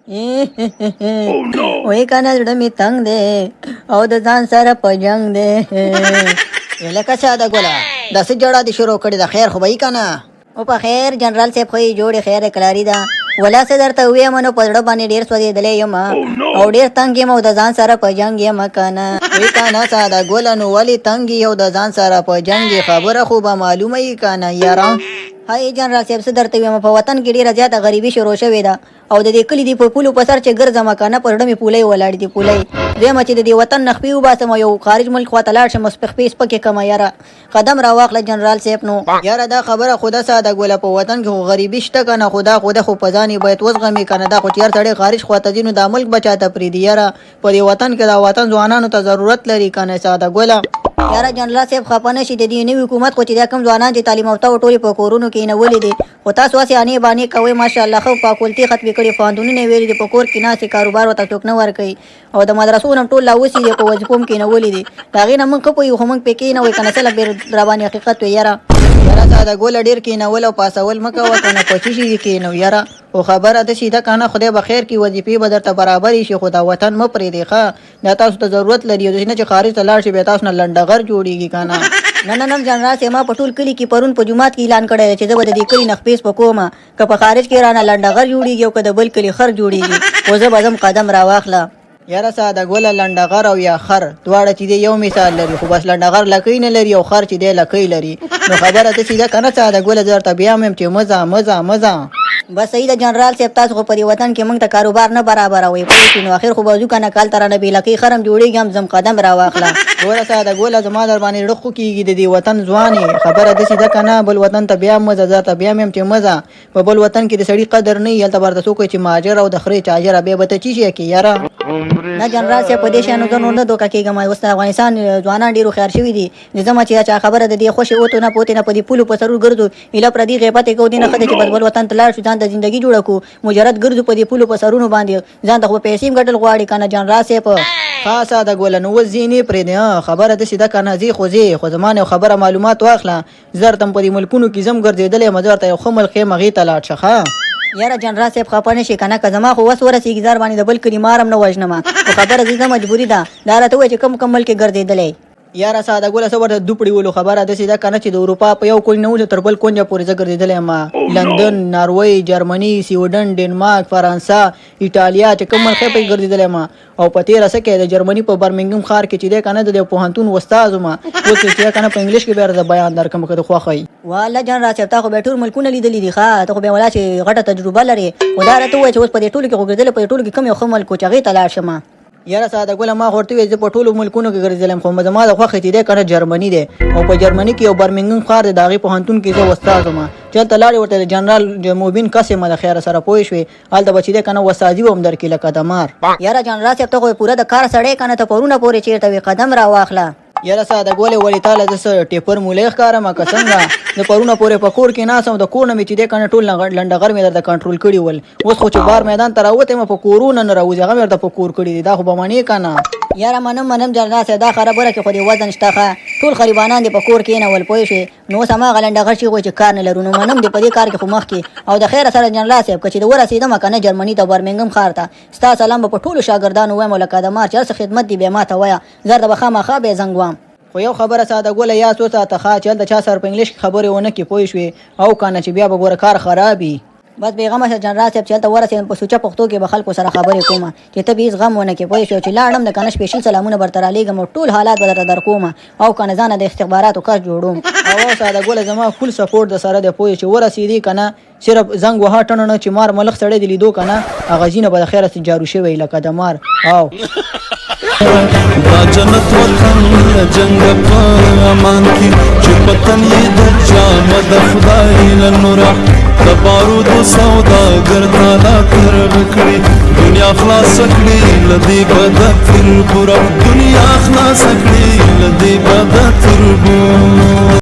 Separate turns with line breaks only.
وای کنه زړه می تنگ دی او د ځان سره په جنگ دی.
لکه ساده ګوله داسې جړه دې شروع کړې ده، خیر خو به یې که نه؟
او په خیر جنرال صاحب خو یې جوړې خیر کلاري ده. ولا څه درته ووایم نو په زړه باندې ډېر سوځېدلی یم او ډېر تنګ یم او د ځان سره په جنګ یم که نه.
وایي که نه ساده ګوله نو ولې تنګ یې او د ځان سره په جنګ یې؟ خبره خو به معلومه یې که نه یاره؟
هاي جنرال صاحب څه درته ووایم، په وطن کې ډېره زیاته غریبي شروع شوې ده او د دې کلي دی په پولو په سر چې ګرځم که نه په زړه مې پولۍ ولاړې دي پولۍ. دویمه چې د دې وطن نه خپې وباسم او یو خارج ملک خواته لاړ شم سپخپې سپکې کړم یاره. قدم راواخله جنرال صاحب نو.
یاره دا خبره خو ده ساده ګوله، په وطن کې خو غریبي شته که نه؟ خو دا خو په ځان یې باید وزغمې که نه؟ دا خو چې هر سړی خارج خواته ځي نو دا ملک به چاته پرېږدي یاره؟ په دې وطن کې دا وطن ځوانانو ته ضرورت لري که نه ساده ګوله؟
یاره جنرال صاحب خفه نه شي، د دې نوي حکومت خو چې دا کوم ځوانان چې تعلیم یافته و ټولې په کورونو کې کېنولي دي، خو تاسو هسې انې بانې کوئ ماشاءالله. ښه فاکولټي ختمې کړې، پوهنتونونه یې ویلي دي، په کور کې ناستې کاروبار ورته څوک نه ورکوي او د مدرسو نه ټول لا اوسې دي په وظیفو هم کېنولي دي. د هغې نه موږ ښه پوهېږو خو موږ پرې کېنوئ که نه څه لږ راباندې حقیقت وي یاره.
یاره ساده ګوله ډېر کېنول او پاسول مه کوه که نه، په څه شي کېنو یاره؟ خو خبره داسې ده که نه، خدای به خیر کړي، وظیفې به درته برابرې شي، خو دا وطن مه پرېږدئ ښه. دا تاسو ته ضرورت لري، داسې نه چې خارج ته لاړ شي بیا تاسو نه لنډغر جوړېږي که نه.
نه جنرال صاحب ما په ټول کلي کې پرون په جومات کې اعلان کړی دی چې زه به د دې کلي نه خپې سپکوم، که په خارج کې رانه لنډغر جوړېږي او که د بل کلي خر جوړېږي، خو زه به ځم قدم راواخله.
یاره ساده ګوله لنډغر او یا خر دواړه چې دی یو مثال لري، خو بس لنډغر لکۍ نه لري او خر چې دی لکۍ لري. نو خبره داسې ده که نه ساده ګوله؟ زه درته بیا هم چې مزه
بس صحیح ده جنرال صاحب، تاسو خو په دې وطن کې موږ ته کاروبار نه برابروئ پوه شوې. نو اخر خو به ځو که نه کال ته رانه بې لکۍ خر هم جوړېږي هم ځم قدم راواخله.
ګوره ساده ګوله زما در باندې زړه خو کېږي د دې وطن ځوانې. خبره داسې ده که نه؟ بل وطن ته بیا مزه، زه ته بیا هم چې مزه. په بل وطن کې د سړي قدر نه وي، هلته به درته څوک وایي چې مهاجر او د خرې چاجره، بیا به ته څه شی کې یاره؟
نه جنرال صاحب په دې شیانو زه نور نه دوکه کېږم. اوس د افغانستان ځوانان ډېر هوښیار شوي دي، ځمه چې چا خبره د دې خوښې اوتو نه پوتې نه په دې پولو په سرو ګرځو ایله پردي غیبت یې کوو. دې نه ښه دی چې بس بل وطن ته لاړ شو ځان ته زندګي جوړه کړو، مجرد ګرځو په دې پولو په سرونو باندې، ځان ته خو پیسې هم ګټل غواړي که نه جنرال صاحب؟
ها ساده ګوله نو اوس ځینې پرېږدې. خبره داسې ده که نه؟ ځې خو زما نه یو خبره معلومات واخله. زه درته په دې ملکونو کې ځم ګرځېدلی یم، زه درته یو ښه ملک ښیم، هغې ته لاړ شه ښه.
یاره جنرال صاحب خفه نه شي که نه؟ که زما خو وس ورسېږي ځار باندې د بل کلي مار هم نه وژنم، خو خبره زه مجبوري ده. دا راته ووایه چې کوم ملک کې ګرځېدلی؟
یاره ساده ګوله څه ورته دوپړې ولو. خبره داسې ده که نه چې د اروپا په یو کونج نه وځو تر بل کونجه پورې زه ګرځېدلی یم. لندن، ناروی، جرمني، سویډن، ډنمارک، فرانسه، ایټالیا چې کوم ملک یې پکې ګرځېدلی یم. او په تېره څه کې د جرمني په برمنګم ښار کې چې دی که نه د دې پوهنتون استاد وم، اوس چې که نه په انګلیش کې بیا درته بیان درکړم که د خوښه وي.
والله جنرال صاحب تا خو بیا ټول ملکونه لیدلي دي ښه، ته خو بیا ولا چې غټه تجربه لرې. خو دا راته ووایه چې اوس په دې ټولو کې خو ګرځېدلی، په دې ټولو کې کوم یو ښه ملک و چې هغې ته لاړ شم؟
یاره ساده ګوله ما خو ورته وویل زه په ټولو ملکونو کې ګرځېدلی یم، خو زما د خوښې چې دی که نه جرمني دی، او په جرمني کې یو برمنګم ښار دی، د هغې پوهنتون کې زه استاد وم. چې هلته لاړې ورته د جنرال موبین کس یم د خیره سره پوه شوې، هلته به چې دی که نه استادي به هم درکړي لکه د مار.
یاره جنرال صاحب ته خو پوره د کار سړی که نه؟ ته پرونه پورې چېرته وې؟ قدم راواخله.
یاره ساده ګولې ولې تاله زه څه ټیپر مولی ښکارم که څنګه؟ د پرونه پورې په کور کې ناست وم، د کور نه مې چې دی که نه ټول لنډغر مې درته کنټرول کړي ول. اوس خو چې بار میدان ته راوتی یم په کورونه نه راوځي، هغه مې درته په کور کړي دي. دا خو به منې که نه؟
یاره منم جنرال صاحب، دا خبره کې خو دې وزن شته ښه. ټول غریبانان دې په کور کېنول پوه شوې. نو اوس هماغه لنډغر شي چې کار نه لرو، نو منم دې په دې کار کې خو مخکې. او د خیره سره جنرال صاحب که چې د ورسېدم که نه جرمني ته برمنګم ښار ته، ستا سلام به په ټولو شاګردانو وایم لکه د مار چې هر څه خدمت دې بیا ما ته وایه، زه درته به خامخا بیا زنګ وام.
خو یو خبره ساده ګوله یاد وساته ښه چې هلته چا سره په انګلیش کې خبرې ونه کړي پوه شوې، او که نه چې بیا به ګوره کار خراب وي.
بس بېغمه شه جنرال صاحب چې هلته ورسېدم په سوچه پښتو کې به خلکو سره خبرې کوم چې ته به هېڅ غم ونه کړې پوه شوې. چې لاړم د که نه سپېشل سلامونه به درته رالېږم او ټول حالات به درته در کوم، او که نه ځانه د استخباراتو کس جوړوم.
او ساده ګوله زما فول سپورټ د سره دی پوه چې ورسېدې که نه صرف زنګ وهه ټنه نه چې مار ملخ سړی دې لیدو که نه هغه ځینه به د خیره جارو شوی لکه د مار. او
دا جنت وطن جنگ په امان کې چې پتن یې د جامه د خدای له نوره د بارودو سوداګر تالا ترغ کړي، دنیا خلاص کړي له دې بده تربوره، دنیا خلاص کړي له دې بده تربوره.